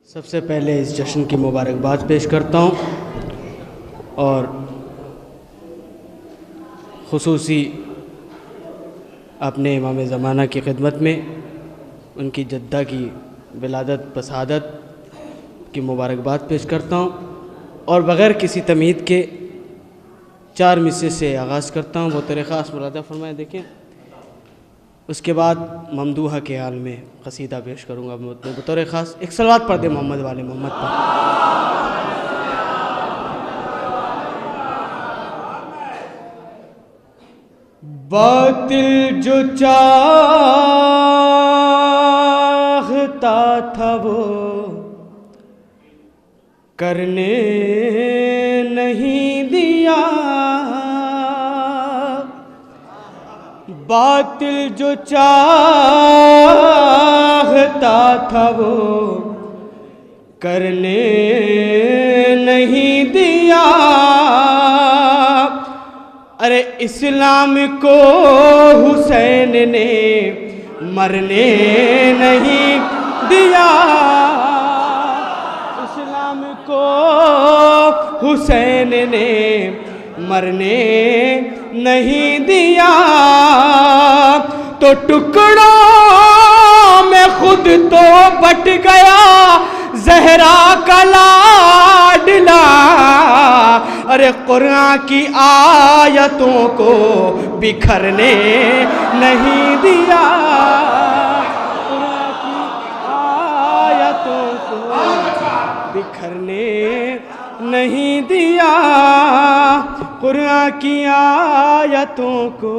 سب سے پہلے اس جشن کی مبارکباد پیش کرتا ہوں اور خصوصی اپنے امام زمانہ کی خدمت میں ان کی جدہ کی ولادت بسعادت کی مبارکباد پیش کرتا ہوں اور بغیر کسی تمہید کے 4 مصرے سے آغاز کرتا ہوں. بطور خاص مرادہ فرمائے. دیکھیں اس کے بعد ممدوحہ کے حال میں قصیدہ پیش کروں گا. بطور خاص ایک صلوات پڑھ دیں محمد والے محمد پر. باطل جو چاہتا تھا وہ کرنے نہیں دیا, باطل جو چاہتا تھا وہ کرنے نہیں دیا. ارے اسلام کو حسین نے مرنے نہیں دیا, اسلام کو حسین نے مرنے نہیں دیا. تو ٹکڑوں میں خود تو بٹ گیا زہرا کا لاڈلا, ارے قرآن کی آیتوں کو بکھرنے نہیں دیا, قرآن کی آیتوں کو بکھرنے نہیں دیا, قرآن کی آیتوں کو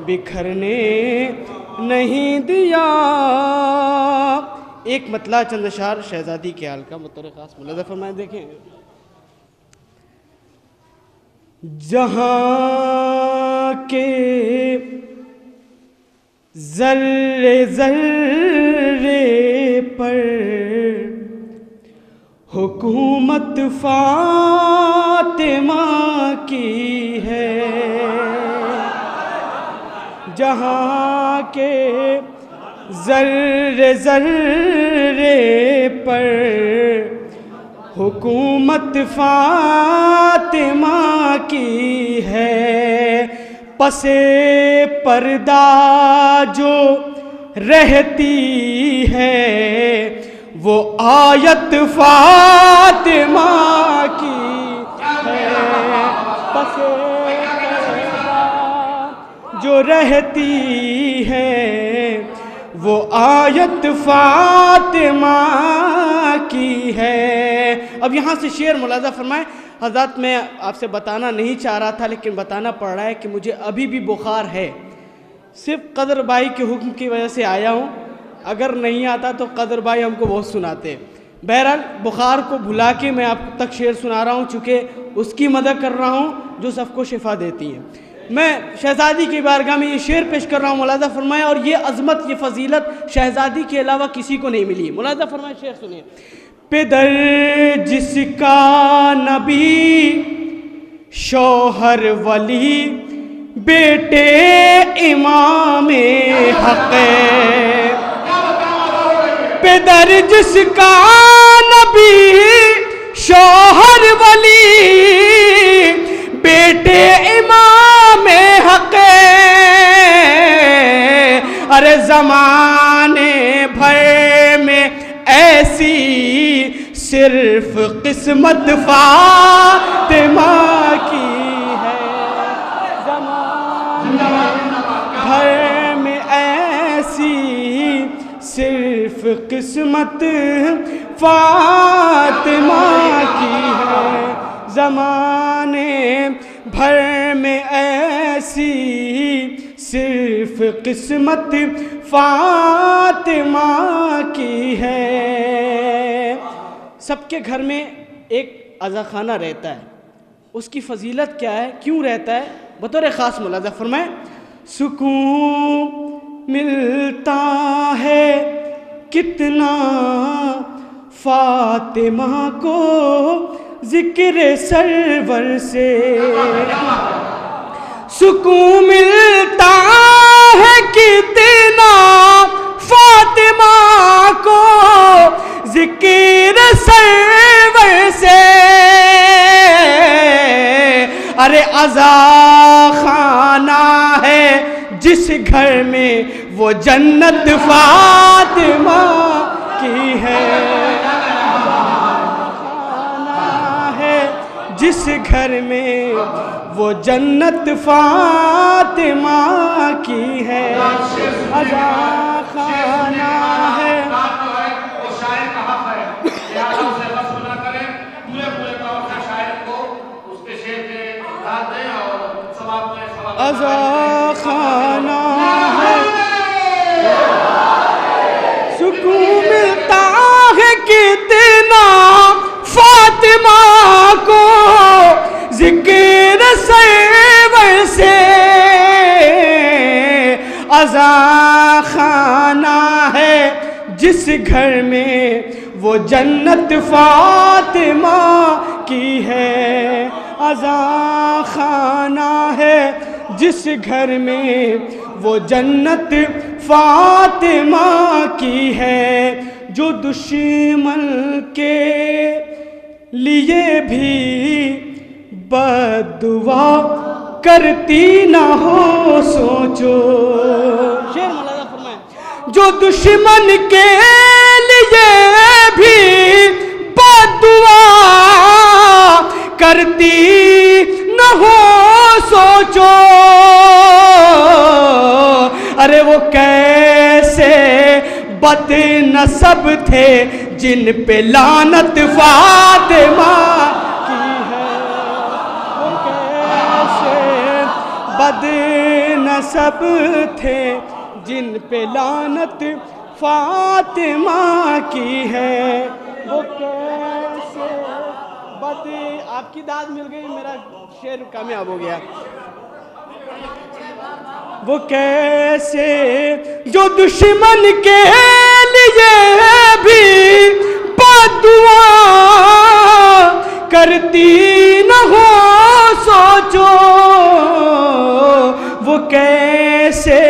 بکھرنے نہیں دیا. ایک مطلع چند اشعار شہزادی کے حال کا بطور خاص ملاحظہ فرمائیں. دیکھیں جہاں کے ذرے ذرے پر حکومت فاطمہ کی ہے, جہاں کے ذرے ذرے پر حکومت فاطمہ کی ہے. پس پردہ جو رہتی ہے وہ آیت فاطمہ کی ہے, پس پردہ جو رہتی ہے وہ آیت فاطمہ کی ہے. اب یہاں سے شعر ملاحظہ فرمائیں. حضرات میں آپ سے بتانا نہیں چاہ رہا تھا لیکن بتانا پڑ رہا ہے کہ مجھے ابھی بھی بخار ہے, صرف قدر بھائی کے حکم کی وجہ سے آیا ہوں, اگر نہیں آتا تو قدر بھائی ہم کو بہت سناتے. بہرحال بخار کو بھلا کے میں آپ تک شعر سنا رہا ہوں چونکہ اس کی مدد کر رہا ہوں جو سب کو شفا دیتی ہے. میں شہزادی کی بارگاہ میں یہ شعر پیش کر رہا ہوں, ملاحظہ فرمائیں. اور یہ عظمت یہ فضیلت شہزادی کے علاوہ کسی کو نہیں ملی. ملاحظہ فرمائیں, شعر سنیے. پدر جس کا نبی شوہر ولی بیٹے امام حق, پدر جس کا نبی شوہر ولی بیٹے امام حق, ارے زمانے بھر میں ایسی صرف قسمت فاطمہ کی ہے, زمانے بھر میں ایسی صرف قسمت فاطمہ کی ہے, زمانے بھر میں ایسی صرف قسمت فاطمہ کی ہے. سب کے گھر میں ایک عزا خانہ رہتا ہے, اس کی فضیلت کیا ہے, کیوں رہتا ہے, بطور خاص ملاحظہ فرمائیں. سکون ملتا ہے کتنا فاطمہ کو ذکر سرور سے سکون ملتا ہے کتنا فاطمہ کو ذکر سرور سے، ارے عزا خانہ ہے جس گھر میں وہ جنت فاطمہ کی ہے، خانہ ہے جس گھر میں وہ جنت فاطمہ کی ہے، عزا خانہ ہے۔ عزا خانہ ہے، سکون ملتا ہے کتنا فاطمہ کو ذکر سرور سے، عزا خانہ ہے جس گھر میں وہ جنت فاطمہ کی ہے، عزا خانہ ہے جس گھر میں وہ جنت فاطمہ کی ہے، جو دشمن کے لیے بھی بد دعا کرتی نہ ہو سوچو، شعر مولانا فرمائیں، جو دشمن کے لیے بھی بد دعا کرتی نہ ہو سوچو، ارے وہ کیسے بد نسب تھے جن پہ لعنت فاطمہ کی ہے، وہ کیسے بد نسب تھے جن پہ لعنت فاطمہ کی ہے، وہ کیسے بد، آپ کی داد مل گئی، میرا شعر کامیاب ہو گیا، وہ کیسے جو دشمن کے لیے بھی بد دعا کرتی نہ ہو سوچو، وہ کیسے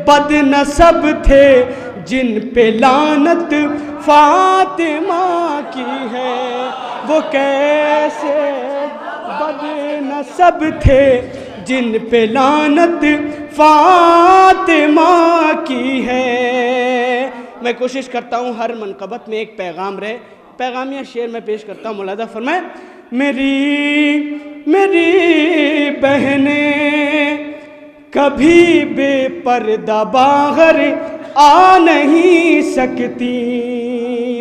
بد نسب تھے جن پہ لعنت فاطمہ کی ہے، وہ کیسے بد نسب تھے جن پہ لعنت فاطمہ کی ہے۔ میں کوشش کرتا ہوں ہر منقبت میں ایک پیغام رہے، پیغامیہ شعر میں پیش کرتا ہوں، ملاحظہ فرمائیں، میری بہنیں کبھی بے پردہ باہر آ نہیں سکتی،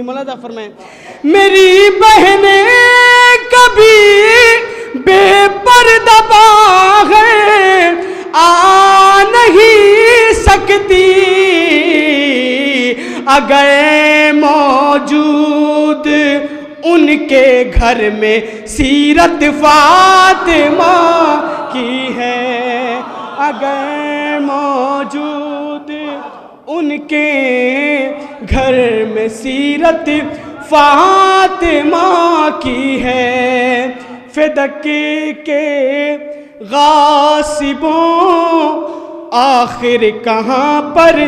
ملاحظہ فرمائیں، میری بہنیں کبھی بے پردہ باہر آ نہیں سکتی، اگر موجود ان کے گھر میں سیرت فاطمہ کی ہے، اگر موجود ان کے گھر میں سیرت فاطمہ کی ہے، فدک کے غاصبوں آخر کہاں پر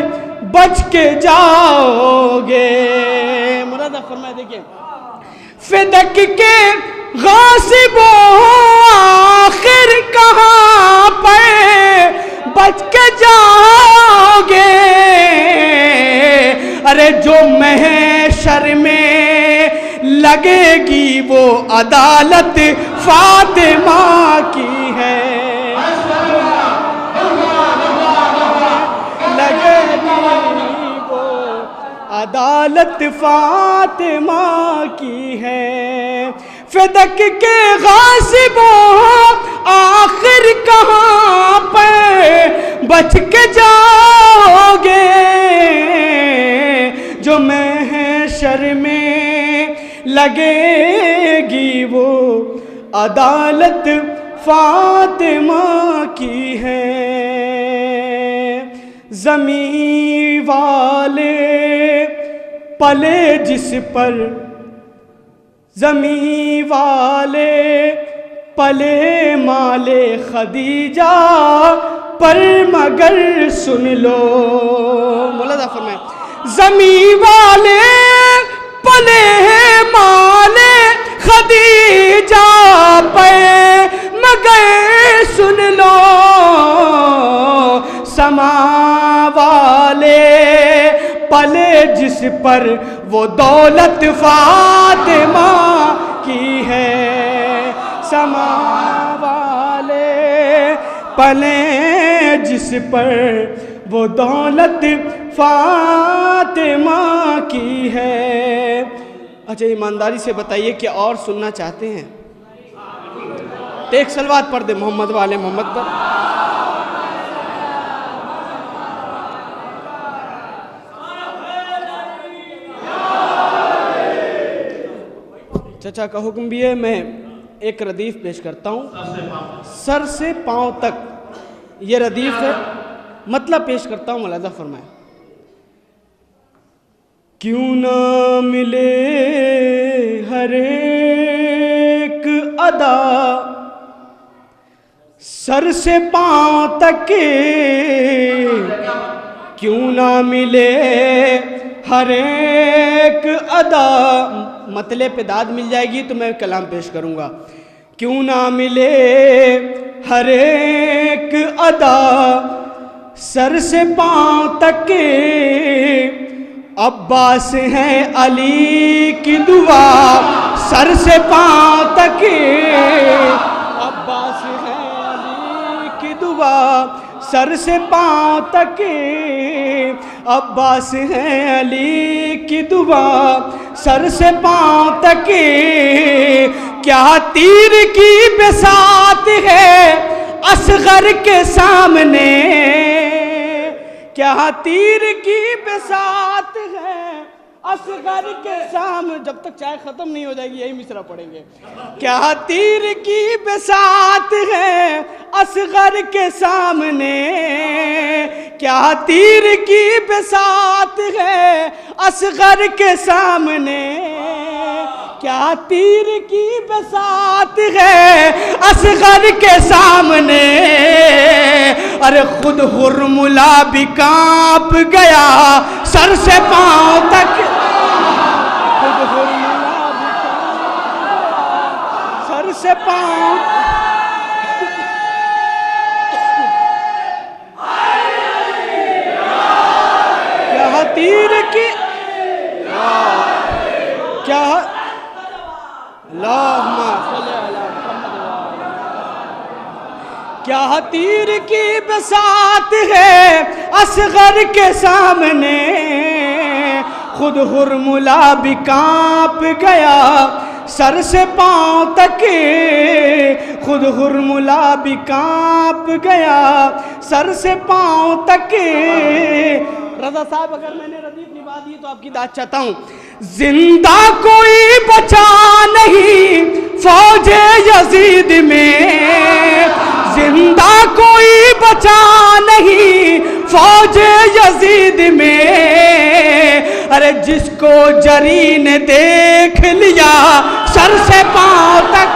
بچ کے جاؤ گے، مراد فرمائے دیکھیں، فدک کے غاصبوں آخر کہاں پر بچ کے جاؤ گے، ارے جو محشر میں لگے گی وہ عدالت فاطمہ کی ہے، لگے گی وہ عدالت فاطمہ کی ہے، فدک کے غاصبوں آخر کہاں پہ بچ کے جاؤ گے، جو محشر میں لگے گی وہ عدالت فاطمہ کی ہے، زمین والے پلے جس پر، زمین والے پلے مالے خدیجہ پر مگر سن لو، مولانا فرمائیں، زمین والے پلے مالے خدیجہ پہ مگئے سن لو سما والے پلے جس پر وہ دولت فاطمہ کی ہے سما والے پلے جس پر وہ دولت فاطمہ کی ہے. اچھا ایمانداری سے بتائیے کہ اور سننا چاہتے ہیں تو ایک صلوات پڑھ دے محمد والے محمد پر. چچا کا حکم بھی ہے. میں ایک ردیف پیش کرتا ہوں سر سے پاؤں تک. یہ ردیف ہے, مطلب پیش کرتا ہوں, ملاحظہ فرمائیں. کیوں نہ ملے ہر ایک ادا سر سے پاؤں تک, کیوں نہ ملے ہر ایک ادا. مطلب پہ داد مل جائے گی تو میں کلام پیش کروں گا. کیوں نہ ملے ہر ایک ادا سر سے پاؤں تک, عباس ہے علی کی دعا سر سے پاؤں تک, عباس ہے علی کی دعا سر سے پاؤں تک, عباس ہے علی کی دعا سر سے پاؤں تک. کیا تیر کی بساط ہے اصغر کے سامنے, کیا تیر کی بساط ہے اصغر کے سامنے. جب تک چائے ختم نہیں ہو جائے گی یہی مصرع پڑھیں گے. کیا تیر کی بساط ہے اصغر کے سامنے, کیا تیر کی بساط ہے اصغر کے سامنے, کیا تیر کی بساط ہے اصغر کے سامنے. ارے خود ہرملا بھی کانپ گیا سر سے پاؤں تک, خود ہرملا بھی کانپ گیا سر سے پاؤں. کیا تیر کی کیا اللہم صلی علی محمد, کیا تیر کی بساط ہے اصغر کے سامنے, خود ہرملا بھی کانپ گیا سر سے پاؤں تک, خود ہرملا بھی کانپ گیا سر سے پاؤں تک. رضا صاحب اگر میں نے ردیف نبھا دی تو آپ کی داد چاہتا ہوں. زندہ کوئی بچا نہیں فوج یزید میں, زندہ کوئی بچا نہیں فوج یزید میں. ارے جس کو جری نے دیکھ لیا سر سے پاؤں تک,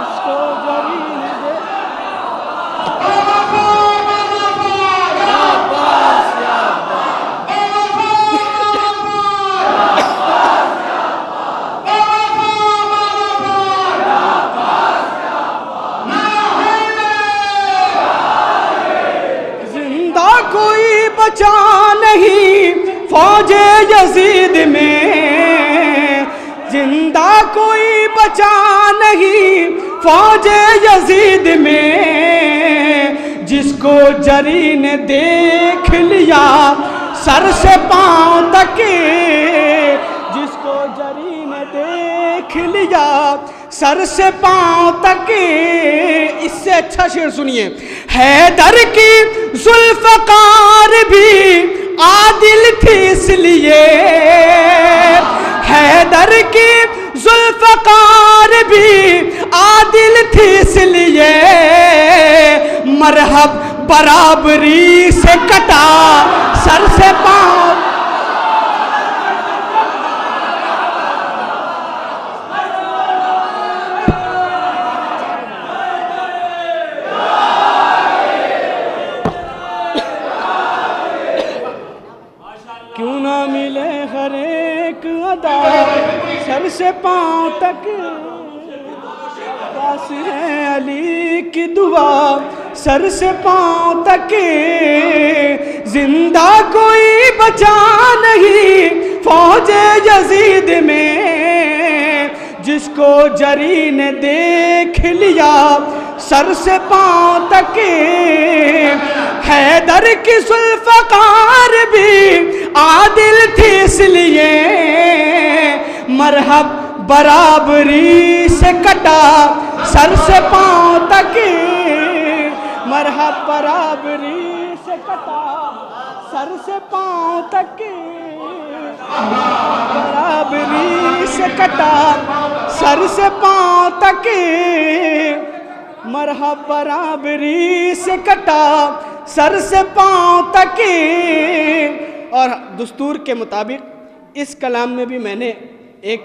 جس کو جری نے کوئی بچا نہیں فوج یزید میں, زندہ کوئی بچا نہیں فوج یزید میں. جس کو جری نے دیکھ لیا سر سے پاؤں تک, جس کو جری نے دیکھ لیا سر سے پاؤں تک. اس سے اچھا شعر سنیے. حیدر کی ذوالفقار بھی عادل تھی اس لیے, حیدر کی ذوالفقار بھی عادل تھی اس لیے. مرحب برابری سے کٹا سر سے پاؤں. کیوں نہ ملے ہر ایک ادا سر سے پاؤں تک پاس ہے علی کی دعا سر سے پاؤں تک زندہ کوئی بچا نہیں فوج یزید میں جس کو جری نے دیکھ لیا سر سے پاؤں تک حیدر کی ذوالفقار بھی عادل تھی اس لیے مرحب برابری سے کٹا سر سے پاؤں تک مرحب برابری سے کٹا سر سے پاؤں تک برابری سے کٹا سر سے پاؤں تک مرحب برابری سے کٹا سر سے پاؤں تک. اور دستور کے مطابق اس کلام میں بھی میں نے ایک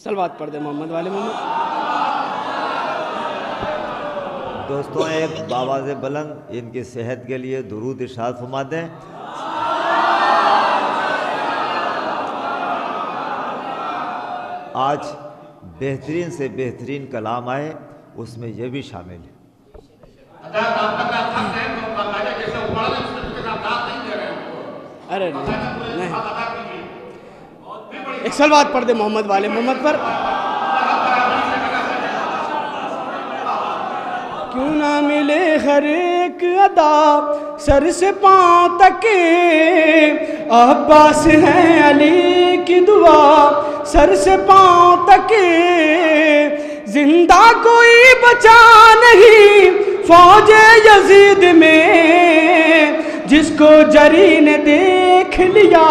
صلوات پڑھ دے محمد والے محمد. دوستوں ایک باواز بلند ان کی صحت کے لیے درود ارشاد فرما دیں. آج بہترین سے بہترین کلام آئے اس میں یہ بھی شامل ہے. ارے نہیں ایک صلوات پڑھ دے محمد والے محمد پر. کیوں نہ ملے ہر ایک ادا سر سے پاؤں تک عباس ہے علی کی دعا سر سے پاؤں تک زندہ کوئی بچا نہیں فوج یزید میں جس کو جری نے دیکھ لیا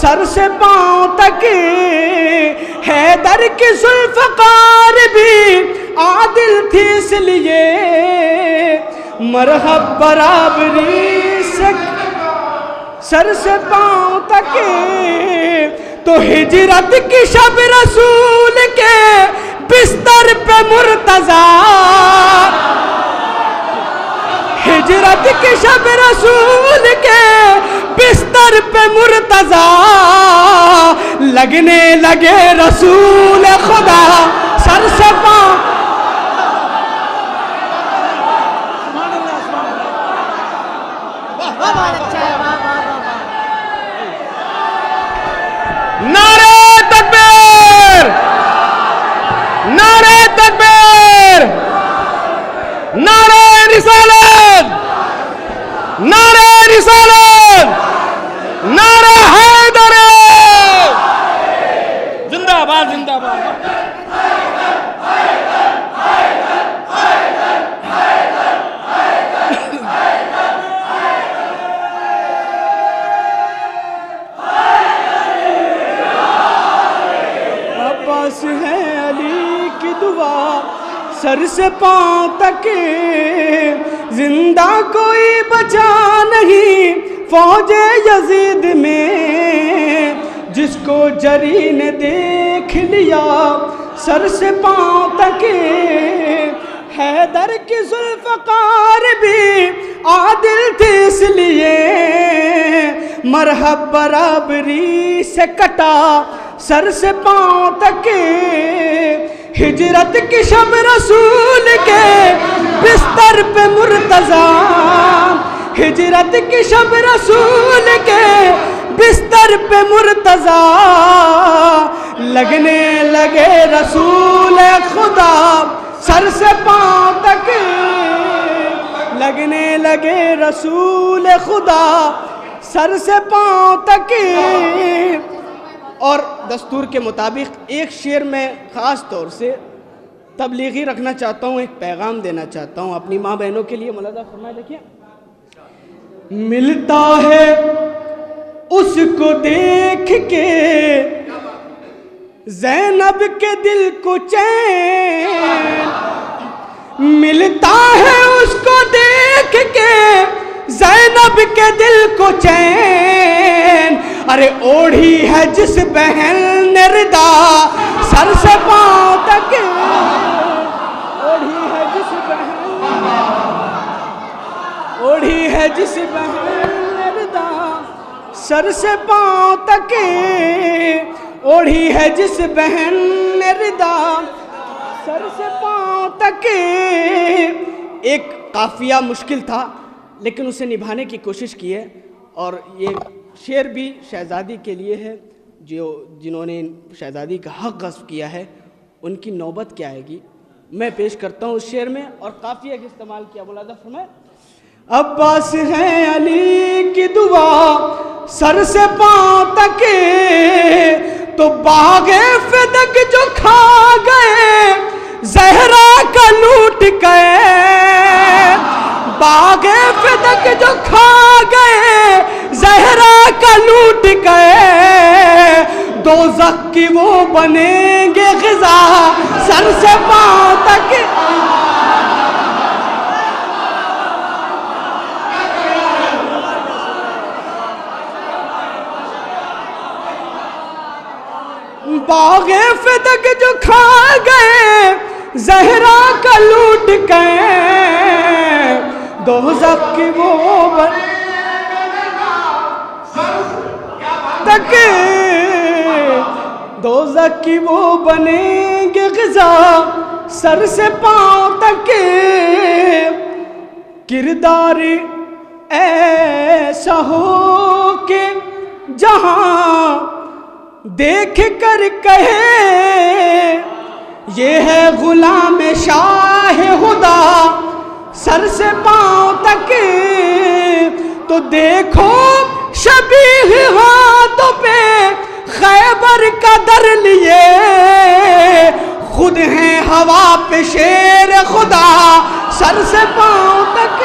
سر سے پاؤں تک حیدر کی ذوالفقار بھی عادل تھی اس لیے مرحب برابری سے سر سے پاؤں تک. تو ہجرت کی شب رسول کے بستر پہ مرتضیٰ ہجرت کی شب رسول کے بستر پہ مرتضیٰ لگنے لگے رسول خدا سر سے پاؤں. نعرہ تکبیر نعرہ تکبیر نعرہ رسالت نعرہ رسالت نعرہ حیدر زندہ باد زندہ باد. عباس ہے علی کی دعا سر سے پاؤں تک زندہ کوئی بچا نہیں فوج یزید میں جس کو جری نے دیکھ لیا سر سے پاؤں تک حیدر کی ذوالفقار بھی عادل تھی اس لیے مرحب برابری سے کٹا سر سے پاؤں تک ہجرت کی شب رسول کے بستر پہ مرتضیٰ ہجرت کی شب رسول کے بستر پہ مرتضیٰ لگنے لگے رسول خدا سر سے پاؤں تک لگنے لگے رسول خدا سر سے پاؤں تک. اور دستور کے مطابق ایک شعر میں خاص طور سے تبلیغی رکھنا چاہتا ہوں ایک پیغام دینا چاہتا ہوں اپنی ماں بہنوں کے لیے. ملاحظہ فرمائے دیکھیے. ملتا ہے اس کو دیکھ کے زینب کے دل کو چین ملتا ہے اس کو دیکھ کے زینب کے دل کو چین ارے اوڑھی ہے جس بہن نے ردا سر سے پاؤں تک اوڑھی ہے جس بہن اوڑھی ہے ہے جس بہن نے ردا سر سے پاؤں تک اوڑھی ہے جس بہن نے ردا سر سے پاؤں تک. ایک قافیہ مشکل تھا لیکن اسے نبھانے کی کوشش کی ہے. اور یہ شعر بھی شہزادی کے لیے ہے. جنہوں نے شہزادی کا حق غصب کیا ہے ان کی نوبت کیا آئے گی. میں پیش کرتا ہوں اس شعر میں اور قافیہ کا استعمال کیا. ملاحظہ فرمائیں. عباس ہے علی کی دعا سر سے پاؤں تک تو باغ فدق جو کھا گئے زہرا کا لوٹ گئے. باغ فدق جو کھا گئے زہرا کا لوٹ گئے. دوزخ کی وہ بنیں گے غذا سر سے پاؤں تک. باغ فدق جو کھا گئے زہرا کا لوٹ گئے. دوزخ کی وہ تک دوزخ کی وہ بنیں گے غذا سر سے پاؤں تک. کردار ایسا ہو کہ جہاں دیکھ کر کہے یہ ہے غلام شاہ خدا سر سے پاؤں تک. تو دیکھو شبیہ ہاتھوں پہ خیبر کا در لیے خود ہیں ہوا پہ شیر خدا سر سے پاؤں تک.